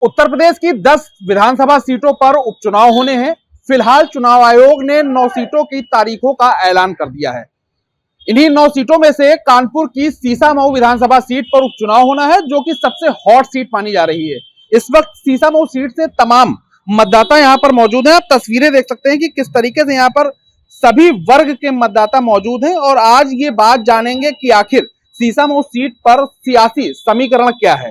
उत्तर प्रदेश की 10 विधानसभा सीटों पर उपचुनाव होने हैं। फिलहाल चुनाव आयोग ने 9 सीटों की तारीखों का ऐलान कर दिया है। इन्हीं 9 सीटों में से कानपुर की सीसामऊ विधानसभा सीट पर उपचुनाव होना है, जो कि सबसे हॉट सीट मानी जा रही है। इस वक्त सीसामऊ सीट से तमाम मतदाता यहां पर मौजूद हैं। आप तस्वीरें देख सकते हैं कि किस तरीके से यहां पर सभी वर्ग के मतदाता मौजूद हैं और आज ये बात जानेंगे कि आखिर सीसामऊ सीट पर सियासी समीकरण क्या है।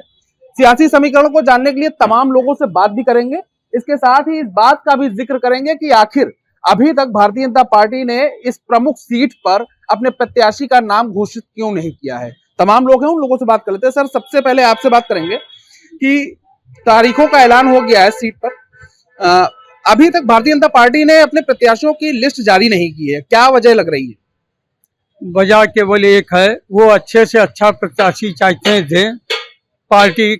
सियासी समीकरण को जानने के लिए तमाम लोगों से बात भी करेंगे। इसके साथ ही इस बात का भी जिक्र करेंगे कि आखिर अभी तक भारतीय जनता पार्टी ने इस प्रमुख सीट पर अपने प्रत्याशी का नाम घोषित क्यों नहीं किया है। तमाम लोग हैं, उन लोगों से बात कर लेते हैं। सर, सबसे पहले आपसे बात करेंगे कि तारीखों का ऐलान हो गया है सीट पर, अभी तक भारतीय जनता पार्टी ने अपने प्रत्याशियों की लिस्ट जारी नहीं की है, क्या वजह लग रही है? वजह केवल एक है, वो अच्छे से अच्छा प्रत्याशी चाहते थे। पार्टी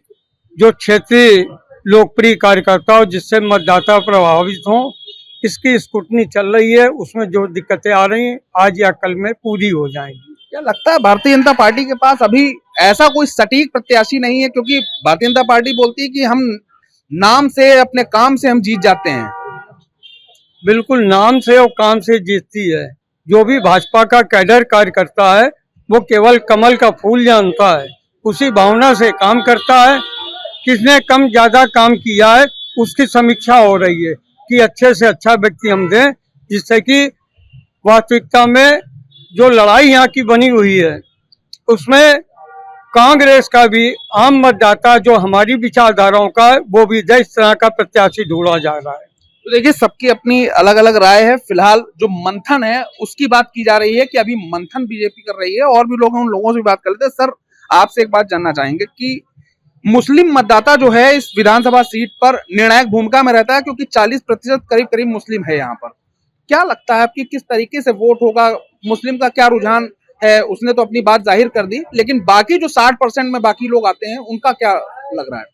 जो क्षेत्रीय लोकप्रिय कार्यकर्ता हो, जिससे मतदाता प्रभावित हो, इसकी स्क्रूटनी चल रही है। उसमें जो दिक्कतें आ रही हैं आज या कल में पूरी हो जाएंगी। क्या लगता है भारतीय जनता पार्टी के पास अभी ऐसा कोई सटीक प्रत्याशी नहीं है? क्योंकि भारतीय जनता पार्टी बोलती है कि हम नाम से, अपने काम से हम जीत जाते हैं। बिल्कुल नाम से और काम से जीतती है। जो भी भाजपा का कैडर कार्यकर्ता है वो केवल कमल का फूल जानता है, उसी भावना से काम करता है। किसने कम ज्यादा काम किया है उसकी समीक्षा हो रही है कि अच्छे से अच्छा व्यक्ति हम दें, जिससे कि वास्तविकता में जो लड़ाई यहाँ की बनी हुई है उसमें कांग्रेस का भी आम मतदाता जो हमारी विचारधाराओं का है वो भी इस तरह का प्रत्याशी ढूंढा जा रहा है। तो देखिए, सबकी अपनी अलग अलग राय है। फिलहाल जो मंथन है उसकी बात की जा रही है कि अभी मंथन बीजेपी कर रही है, और भी लोग हैं, उन लोगों से भी बात कर लेते हैं। सर, आपसे एक बात जानना चाहेंगे कि मुस्लिम मतदाता जो है इस विधानसभा सीट पर निर्णायक भूमिका में रहता है, क्योंकि 40% करीब मुस्लिम है यहाँ पर। क्या लगता है आपकी किस तरीके से वोट होगा? मुस्लिम का क्या रुझान है? उसने तो अपनी बात जाहिर कर दी, लेकिन बाकी जो 60% में बाकी लोग आते हैं उनका क्या लग रहा है?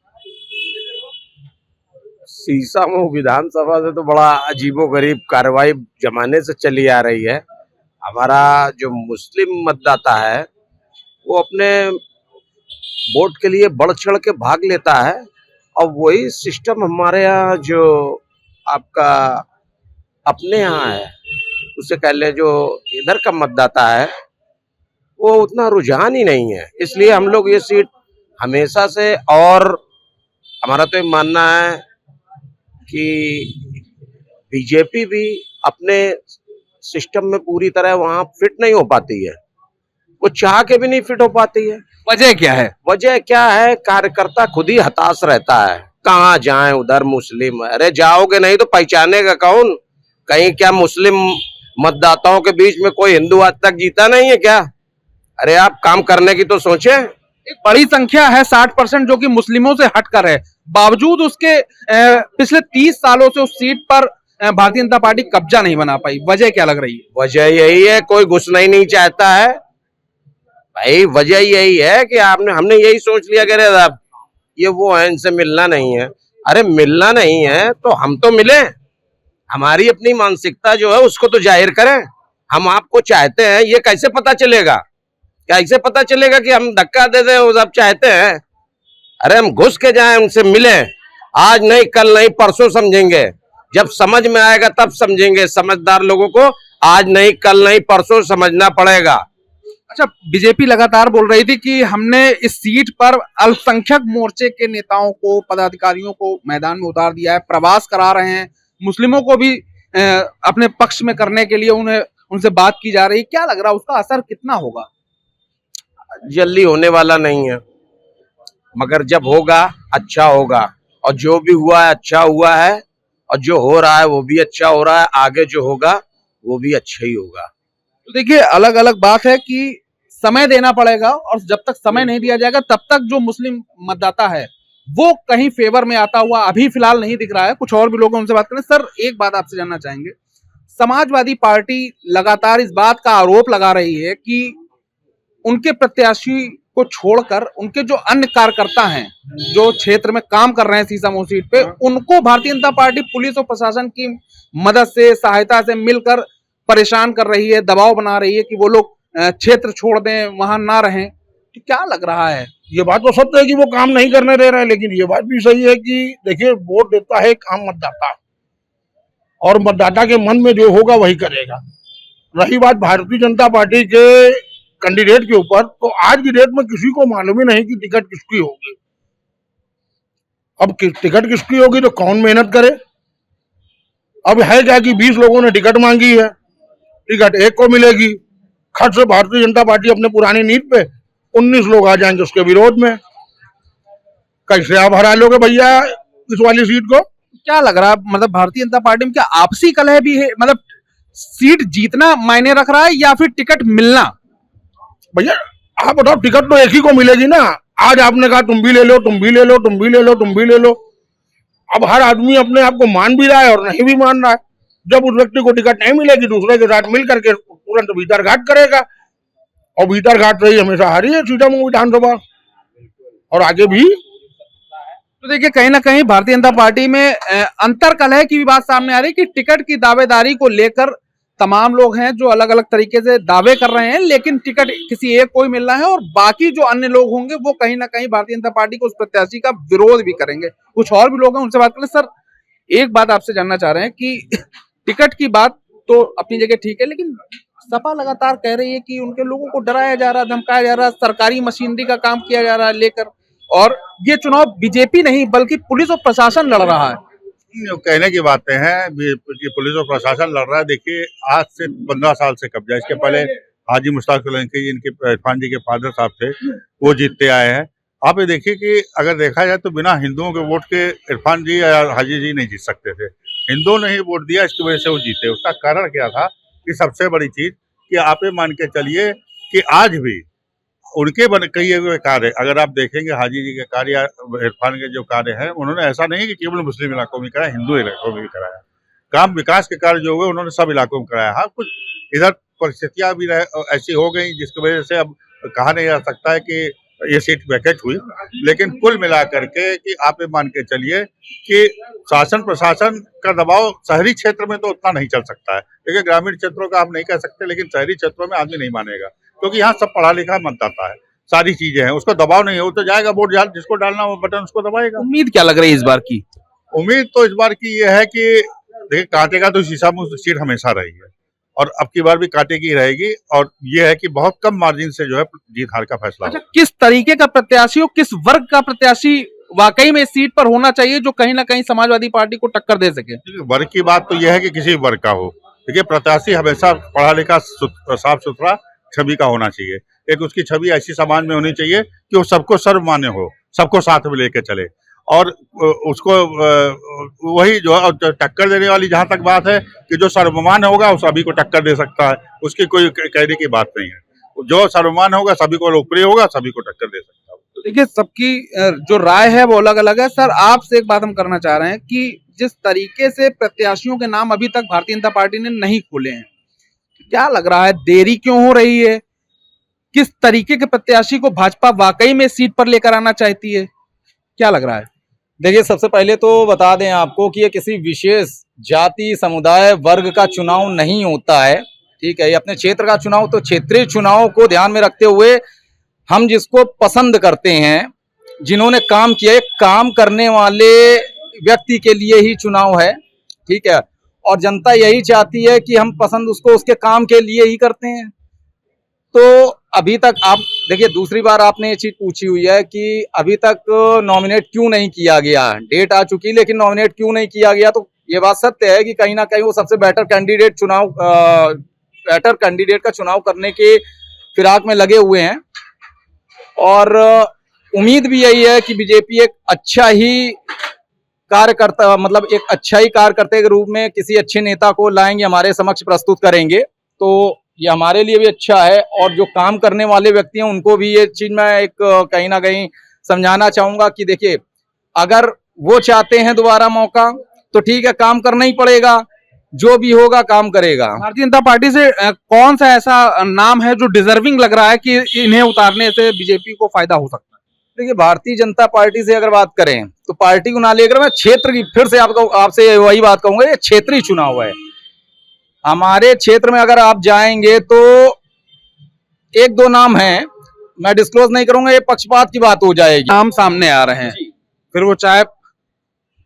सीसामऊ विधानसभा से तो बड़ा अजीबोगरीब कार्रवाई जमाने से चली आ रही है। हमारा जो मुस्लिम मतदाता है वो अपने वोट के लिए बढ़ चढ़ के भाग लेता है, और वही सिस्टम हमारे यहाँ जो आपका अपने यहाँ है, उससे कह ले जो इधर का मतदाता है वो उतना रुझान ही नहीं है। इसलिए हम लोग ये सीट हमेशा से, और हमारा तो ये मानना है कि बीजेपी भी अपने सिस्टम में पूरी तरह वहां फिट नहीं हो पाती है, वो चाह के भी नहीं फिट हो पाती है। वजह क्या है? वजह क्या है? कार्यकर्ता खुद ही हताश रहता है, कहाँ जाएं, उधर मुस्लिम। अरे जाओगे नहीं तो पहचानेगा कौन? कहीं क्या मुस्लिम मतदाताओं के बीच में कोई हिंदू आज तक जीता नहीं है क्या? अरे आप काम करने की तो सोचे। एक बड़ी संख्या है 60% जो कि मुस्लिमों से हटकर है, बावजूद उसके पिछले 30 सालों से उस सीट पर भारतीय जनता पार्टी कब्जा नहीं बना पाई। वजह क्या लग रही है? वजह यही है, कोई घुसना ही नहीं चाहता है भाई। वजह यही है कि हमने यही सोच लिया कि साहब ये वो है, इनसे मिलना नहीं है। अरे मिलना नहीं है तो हम तो मिले, हमारी अपनी मानसिकता जो है उसको तो जाहिर करें। हम आपको चाहते हैं, ये कैसे पता चलेगा? कैसे पता चलेगा कि हम धक्का दे दें वो सब चाहते हैं? अरे हम घुस के जाएं, उनसे मिले। आज नहीं, कल नहीं, परसों समझेंगे। जब समझ में आएगा तब समझेंगे। समझदार लोगों को आज नहीं, कल नहीं, परसों समझना पड़ेगा। अच्छा, बीजेपी लगातार बोल रही थी कि हमने इस सीट पर अल्पसंख्यक मोर्चे के नेताओं को, पदाधिकारियों को मैदान में उतार दिया है, प्रवास करा रहे हैं, मुस्लिमों को भी अपने पक्ष में करने के लिए उनसे बात की जा रही है। क्या लग रहा है उसका असर कितना होगा? जल्दी होने वाला नहीं है, मगर जब होगा अच्छा होगा। और जो भी हुआ है अच्छा हुआ है, और जो हो रहा है वो भी अच्छा हो रहा है। आगे जो होगा वो भी अच्छा ही होगा। तो देखिए, अलग अलग बात है कि समय देना पड़ेगा, और जब तक समय नहीं दिया जाएगा तब तक जो मुस्लिम मतदाता है वो कहीं फेवर में आता हुआ अभी फिलहाल नहीं दिख रहा है। कुछ और भी लोग हैं, उनसे बात करें। सर, एक बात आपसे जानना चाहेंगे, समाजवादी पार्टी लगातार इस बात का आरोप लगा रही है कि उनके प्रत्याशी को छोड़कर उनके जो अन्य कार्यकर्ता हैं जो क्षेत्र में काम कर रहे हैं सीसामऊ सीट पे, उनको भारतीय जनता पार्टी पुलिस और प्रशासन की मदद से, सहायता से मिलकर परेशान कर रही है, दबाव बना रही है कि वो लोग क्षेत्र छोड़ दें, वहां ना रहें। तो क्या लग रहा है ये बात तो सत्य है कि वो काम नहीं करने दे रहे हैं, लेकिन ये बात भी सही है कि देखिए वोट देता है एक आम मतदाता, और मतदाता के मन में जो होगा वही करेगा। रही बात भारतीय जनता पार्टी के कैंडिडेट के ऊपर, तो आज की डेट में किसी को मालूम ही नहीं कि टिकट किसकी होगी। अब टिकट किसकी होगी तो कौन मेहनत करे। अब है क्या कि 20 लोगों ने टिकट मांगी है, टिकट एक को मिलेगी। खट से भारतीय जनता पार्टी अपने पुरानी नीति पे 19 लोग आ जाएंगे उसके विरोध में। कैसे आप हरा लोगे भैया इस वाली सीट को? क्या लग रहा है, मतलब भारतीय जनता पार्टी में क्या आपसी कलह भी है? मतलब सीट जीतना मायने रख रहा है या फिर टिकट मिलना? भैया आप बताओ, टिकट तो एक ही को मिलेगी ना। आज आपने कहा तुम भी ले लो, तुम भी ले लो, तुम भी ले लो, तुम भी ले लो। अब हर आदमी अपने आप को मान भी रहा है और नहीं भी मान रहा है। जब उस व्यक्ति को टिकट नहीं मिलेगी, दूसरे के साथ मिल करके तुरंत भीतर घाट करेगा, और भीतर घाट रही हमेशा हारी है सीतामऊ विधानसभा, और आगे भी। तो देखिए, कहीं ना कहीं भारतीय जनता पार्टी में अंतर कलह की भी बात सामने आ रही है कि टिकट की दावेदारी को लेकर तमाम लोग हैं जो अलग अलग तरीके से दावे कर रहे हैं, लेकिन टिकट किसी एक को ही मिलना है, और बाकी जो अन्य लोग होंगे वो कहीं ना कहीं भारतीय जनता पार्टी को उस प्रत्याशी का विरोध भी करेंगे। कुछ और भी लोग हैं, उनसे बात करें। सर, एक बात आपसे जानना चाह रहे हैं कि टिकट की बात तो अपनी जगह ठीक है, लेकिन सपा लगातार कह रही है कि उनके लोगों को डराया जा रहा, धमकाया जा रहा, सरकारी मशीनरी का काम किया जा रहा है लेकर, और ये चुनाव बीजेपी नहीं बल्कि पुलिस और प्रशासन लड़ रहा है। कहने की बातें हैं कि पुलिस और प्रशासन लड़ रहा है। देखिए, आज से 15 साल से कब्जा, इसके पहले हाजी मुश्ताक सोलंकी जी, इनके इरफान जी के फादर साहब थे, वो जीतते आए हैं। आप ये देखिए कि अगर देखा जाए तो बिना हिंदुओं के वोट के इरफान जी या हाजी जी नहीं जीत सकते थे। हिंदुओं ने ही वोट दिया, इसकी वजह से वो जीते। उसका कारण क्या था कि सबसे बड़ी चीज कि आप ये मान के चलिए कि आज भी उनके कई हुए कार्य, अगर आप देखेंगे हाजी जी के कार्य या इरफान के जो कार्य हैं, उन्होंने ऐसा नहीं कि केवल मुस्लिम इलाकों में कराया, हिंदू इलाकों में भी कराया। काम विकास के कार्य जो हुए उन्होंने सब इलाकों में कराया। हाँ, कुछ इधर परिस्थितियां भी ऐसी हो गई जिसकी वजह से अब कहा नहीं जा सकता है कि ये सीट वैकेट हुई, लेकिन कुल मिलाकर के कि आप ये मान के चलिए कि शासन प्रशासन का दबाव शहरी क्षेत्र में तो उतना नहीं चल सकता है। देखिए, ग्रामीण क्षेत्रों का आप नहीं कह सकते, लेकिन शहरी क्षेत्रों में आदमी नहीं मानेगा, क्योंकि यहाँ सब पढ़ा लिखा मतदाता है, सारी चीजें हैं, उसको दबाव नहीं है, वो तो जाएगा वोट, जिसको डालना वो बटन उसको दबाएगा। उम्मीद क्या लग रही है इस बार की? उम्मीद तो इस बार की ये है कि देखिए, कांटे का तो शीशा मुंह सीट हमेशा रही है, और अब की बार भी कांटे की रहेगी, और ये है कि बहुत कम मार्जिन से जो है जीत हार का फैसला। अच्छा, किस तरीके का प्रत्याशी हो, किस वर्ग का प्रत्याशी वाकई में इस सीट पर होना चाहिए जो कहीं ना कहीं समाजवादी पार्टी को टक्कर दे सके? वर्ग की बात तो यह है कि किसी वर्ग का हो। देखिए, प्रत्याशी हमेशा पढ़ा लिखा साफ सुथरा छवि का होना चाहिए। एक उसकी छवि ऐसी समाज में होनी चाहिए कि वो सबको सर्वमान्य हो, सबको साथ में लेके चले, और उसको वही जो टक्कर देने वाली जहां तक बात है कि जो सर्वमान्य होगा वो सभी को टक्कर दे सकता है, उसकी कोई कहने की बात नहीं है। जो सर्वमान्य होगा, सभी को लोकप्रिय होगा, सभी को टक्कर दे सकता है। तो देखिए, सबकी जो राय है वो अलग अलग है। सर, आपसे एक बात हम करना चाह रहे हैं कि जिस तरीके से प्रत्याशियों के नाम अभी तक भारतीय जनता पार्टी ने नहीं खोले हैं, क्या लग रहा है, देरी क्यों हो रही है? किस तरीके के प्रत्याशी को भाजपा वाकई में सीट पर लेकर आना चाहती है? क्या लग रहा है? देखिए, सबसे पहले तो बता दें आपको कि ये किसी विशेष जाति, समुदाय, वर्ग का चुनाव नहीं होता है, ठीक है। ये अपने क्षेत्र का चुनाव, तो क्षेत्रीय चुनाव को ध्यान में रखते हुए हम जिसको पसंद करते हैं, जिन्होंने काम किया, काम करने वाले व्यक्ति के लिए ही चुनाव है, ठीक है। और जनता यही चाहती है कि हम पसंद उसको उसके काम के लिए ही करते हैं। तो अभी तक आप देखिए, दूसरी बार आपने ये चीज पूछी हुई है कि अभी तक नॉमिनेट क्यों नहीं किया गया। डेट आ चुकी लेकिन नॉमिनेट क्यों नहीं किया गया, तो ये बात सत्य है कि कहीं ना कहीं वो सबसे बेटर कैंडिडेट का चुनाव करने के फिराक में लगे हुए हैं, और उम्मीद भी यही है कि बीजेपी एक अच्छा ही कार्यकर्ता, मतलब एक अच्छा ही कार्यकर्ता के रूप में किसी अच्छे नेता को लाएंगे, हमारे समक्ष प्रस्तुत करेंगे, तो ये हमारे लिए भी अच्छा है। और जो काम करने वाले व्यक्ति हैं उनको भी ये चीज मैं एक कहीं ना कहीं समझाना चाहूंगा कि देखिए, अगर वो चाहते हैं दोबारा मौका तो ठीक है, काम करना ही पड़ेगा, जो भी होगा काम करेगा। भारतीय जनता पार्टी से कौन सा ऐसा नाम है जो डिजर्विंग लग रहा है कि इन्हें उतारने से बीजेपी को फायदा हो सकता है? देखिए, भारतीय जनता पार्टी से अगर बात करें तो पार्टी को ना लेकर मैं क्षेत्र की फिर से आपसे वही बात कहूंगा, ये क्षेत्रीय चुनाव है। हमारे क्षेत्र में अगर आप जाएंगे तो एक दो नाम हैं मैं डिस्क्लोज नहीं करूंगा, ये पक्षपात की बात हो जाएगी। नाम सामने आ रहे हैं, फिर वो चाहे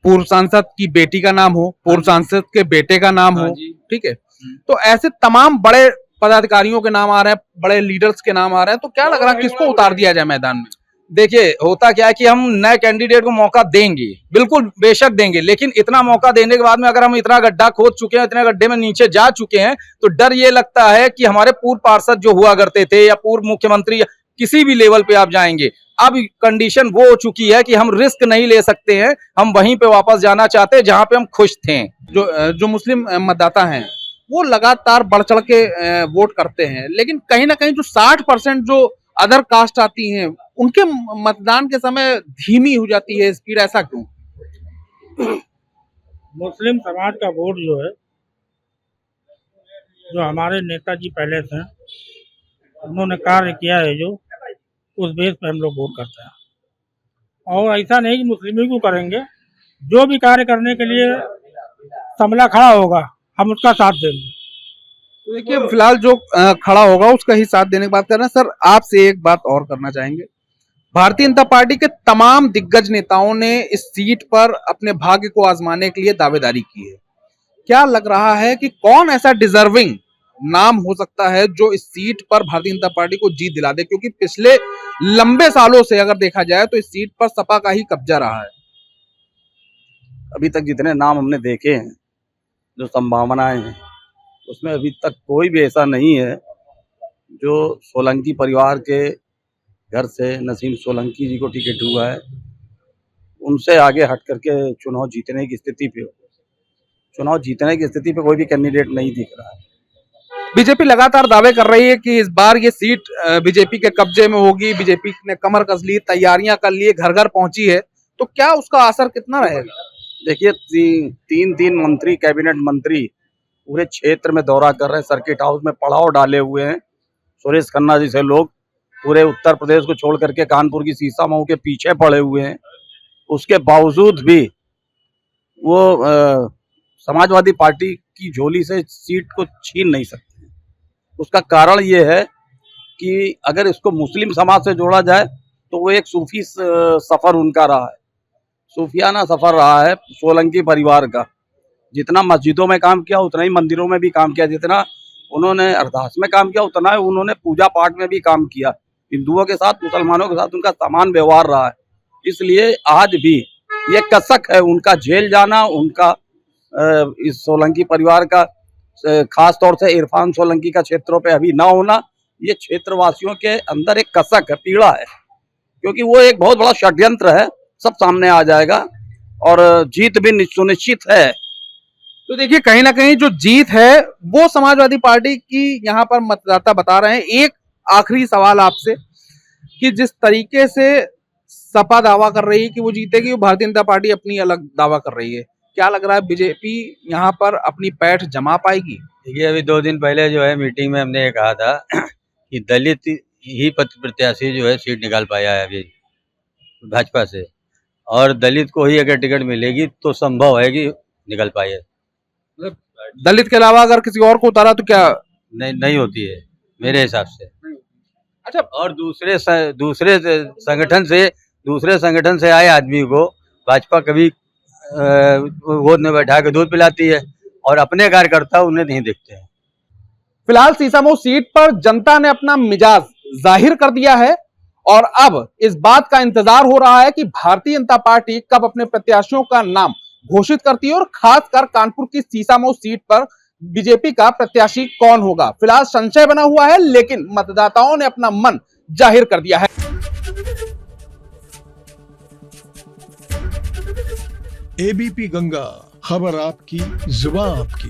पूर्व सांसद की बेटी का नाम हो, पूर्व सांसद के बेटे का नाम हो, ठीक है, तो ऐसे तमाम बड़े पदाधिकारियों के नाम आ रहे हैं, बड़े लीडर्स के नाम आ रहे हैं, तो क्या लग रहा है किसको उतार दिया जाए मैदान में? देखिए, होता क्या है कि हम नए कैंडिडेट को मौका देंगे, बिल्कुल बेशक देंगे, लेकिन इतना मौका देने के बाद में अगर हम इतना गड्ढा खोद चुके हैं, इतने गड्ढे में नीचे जा चुके हैं, तो डर ये लगता है कि हमारे पूर्व पार्षद जो हुआ करते थे या पूर्व मुख्यमंत्री, किसी भी लेवल पे आप जाएंगे, अब कंडीशन वो हो चुकी है कि हम रिस्क नहीं ले सकते हैं। हम वहीं पे वापस जाना चाहते हैं जहां पे हम खुश थे। जो मुस्लिम मतदाता हैं वो लगातार बढ़ चढ़ के वोट करते हैं, लेकिन कहीं ना कहीं जो 60% जो अदर कास्ट आती हैं उनके मतदान के समय धीमी हो जाती है स्पीड, ऐसा क्यों? मुस्लिम समाज का वोट जो है, जो हमारे नेताजी पहले थे उन्होंने कार्य किया है, जो उस बेस पे हम लोग वोट करते हैं। और ऐसा नहीं कि मुस्लिम ही को करेंगे, जो भी कार्य करने के लिए समला खड़ा होगा हम उसका साथ देंगे। तो देखिए, फिलहाल जो खड़ा होगा उसका ही साथ देने की बात कर रहे हैं। सर, आपसे एक बात और करना चाहेंगे, भारतीय जनता पार्टी के तमाम दिग्गज नेताओं ने इस सीट पर अपने भाग्य को आजमाने के लिए दावेदारी की है। क्या लग रहा है कि कौन ऐसा डिजर्विंग नाम हो सकता है जो इस सीट पर भारतीय जनता पार्टी को जीत दिला दे? क्योंकि पिछले लंबे सालों से अगर देखा जाए तो इस सीट पर सपा का ही कब्जा रहा है। अभी तक जितने नाम हमने देखे हैं, जो संभावनाएं हैं, उसमें अभी तक कोई भी ऐसा नहीं है जो सोलंकी परिवार के घर से नसीम सोलंकी जी को टिकट हुआ है उनसे आगे हट करके चुनाव जीतने की स्थिति पे हो। चुनाव जीतने की स्थिति पे कोई भी कैंडिडेट नहीं दिख रहा है। बीजेपी लगातार दावे कर रही है कि इस बार ये सीट बीजेपी के कब्जे में होगी। बीजेपी ने कमर कस ली, तैयारियां कर ली, घर घर पहुंची है, तो क्या उसका असर कितना रहेगा? देखिए, तीन मंत्री, कैबिनेट मंत्री पूरे क्षेत्र में दौरा कर रहे हैं, सर्किट हाउस में पड़ाव डाले हुए हैं। सुरेश खन्ना जी से लोग पूरे उत्तर प्रदेश को छोड़ करके कानपुर की सीसामऊ के पीछे पड़े हुए हैं। उसके बावजूद भी वो समाजवादी पार्टी की झोली से सीट को छीन नहीं सकते। उसका कारण ये है कि अगर इसको मुस्लिम समाज से जोड़ा जाए तो वो एक सूफी सफर उनका रहा है, सूफियाना सफर रहा है सोलंकी परिवार का। जितना मस्जिदों में काम किया उतना ही मंदिरों में भी काम किया, जितना उन्होंने अरदास में काम किया उतना ही उन्होंने पूजा पाठ में भी काम किया। हिंदुओं के साथ, मुसलमानों के साथ उनका समान व्यवहार रहा है। इसलिए आज भी ये कसक है उनका जेल जाना, उनका इस सोलंकी परिवार का खास तौर से इरफान सोलंकी का क्षेत्रों पे अभी ना होना, ये क्षेत्रवासियों के अंदर एक कसक है, पीड़ा है, क्योंकि वो एक बहुत बड़ा षड्यंत्र है। सब सामने आ जाएगा और जीत भी सुनिश्चित है। तो देखिए, कहीं ना कहीं जो जीत है वो समाजवादी पार्टी की यहाँ पर मतदाता बता रहे हैं। एक आखिरी सवाल आपसे कि जिस तरीके से सपा दावा कर रही है कि वो जीतेगी, वो भारतीय जनता पार्टी अपनी अलग दावा कर रही है, क्या लग रहा है बीजेपी यहाँ पर अपनी पैठ जमा पाएगी? देखिए, अभी 2 दिन पहले जो है मीटिंग में हमने ये कहा था कि दलित ही प्रत्याशी जो है सीट निकाल पाया है अभी भाजपा से, और दलित को ही अगर टिकट मिलेगी तो संभव है कि निकल पाए। दलित के अलावा अगर किसी और को उतारा तो क्या नहीं होती है मेरे हिसाब से। अच्छा, और दूसरे संगठन से आए आदमी को भाजपा कभी गोद में बैठा के दूध पिलाती है और अपने कार्यकर्ता उन्हें नहीं देखते हैं। फिलहाल सीसामऊ सीट पर जनता ने अपना मिजाज जाहिर कर दिया है और अब इस बात का इंतजार हो रहा है कि भारतीय जनता पार्टी कब अपने प्रत्याशियों का नाम घोषित करती है और खासकर कानपुर की सीसामऊ सीट पर बीजेपी का प्रत्याशी कौन होगा। फिलहाल संशय बना हुआ है, लेकिन मतदाताओं ने अपना मन जाहिर कर दिया है। एबीपी गंगा, खबर आपकी, जुबान आपकी।